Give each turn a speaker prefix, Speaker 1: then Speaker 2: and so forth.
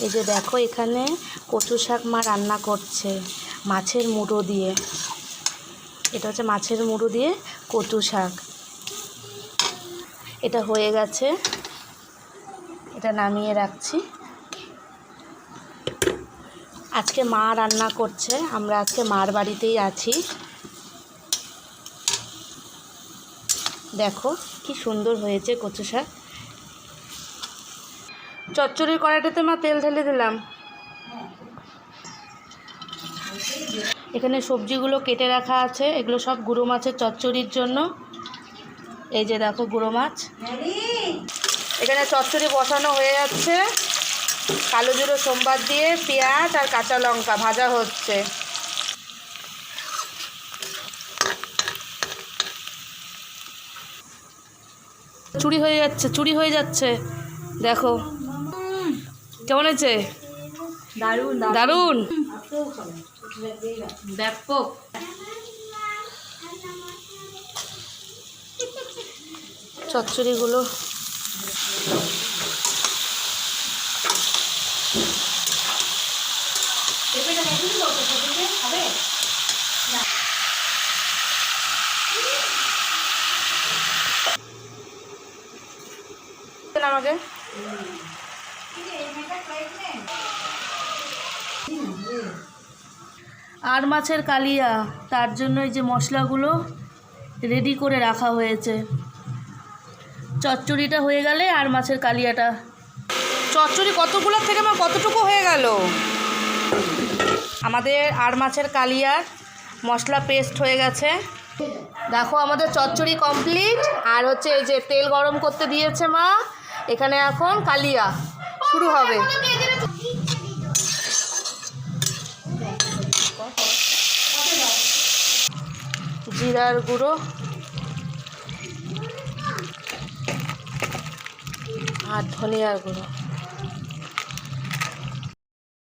Speaker 1: এই যে দেখো এখানে কচু শাক মা রান্না করছে মাছের মুড়ো দিয়ে। এটা হচ্ছে মাছের মুড়ো দিয়ে কচু শাক। এটা হয়ে গেছে, এটা নামিয়ে রাখছি। আজকে মা রান্না করছে, আমরা আজকে মার বাড়িতেই আছি। দেখো কি সুন্দর হয়েছে কচু শাক। চচ্চড়ির কড়াইটাতে মা তেল ঢেলে দিলাম। এখানে সবজিগুলো কেটে রাখা আছে, এগুলো সব গুঁড়ো মাছের চচ্চড়ির জন্য। এই যে দেখো গুঁড়ো মাছ। এখানে চচ্চড়ি বসানো হয়ে যাচ্ছে। কালো জিরে সোমবার দিয়ে পেঁয়াজ আর কাঁচা লঙ্কা ভাজা হচ্ছে। চুরি হয়ে যাচ্ছে দেখো কেমন হয়েছে। দারুণ দারুণ ব্যাপক। চচ্চড়িগুলো আমাকে আর মাছের কালিয়া, তার জন্য এই যে মশলাগুলো রেডি করে রাখা হয়েছে। চচ্চড়িটা হয়ে গেলে আর মাছের কালিয়াটা। চচ্চড়ি কতগুলো থেকে আমার কতটুকু হয়ে গেল। আমাদের আর মাছের কালিয়ার মশলা পেস্ট হয়ে গেছে। দেখো আমাদের চচ্চড়ি কমপ্লিট। আর হচ্ছে এই যে তেল গরম করতে দিয়েছে মা, এখানে এখন কালিয়া শুরু হবে। জিরার গুঁড়ো আর ধনিয়ার গুঁড়ো।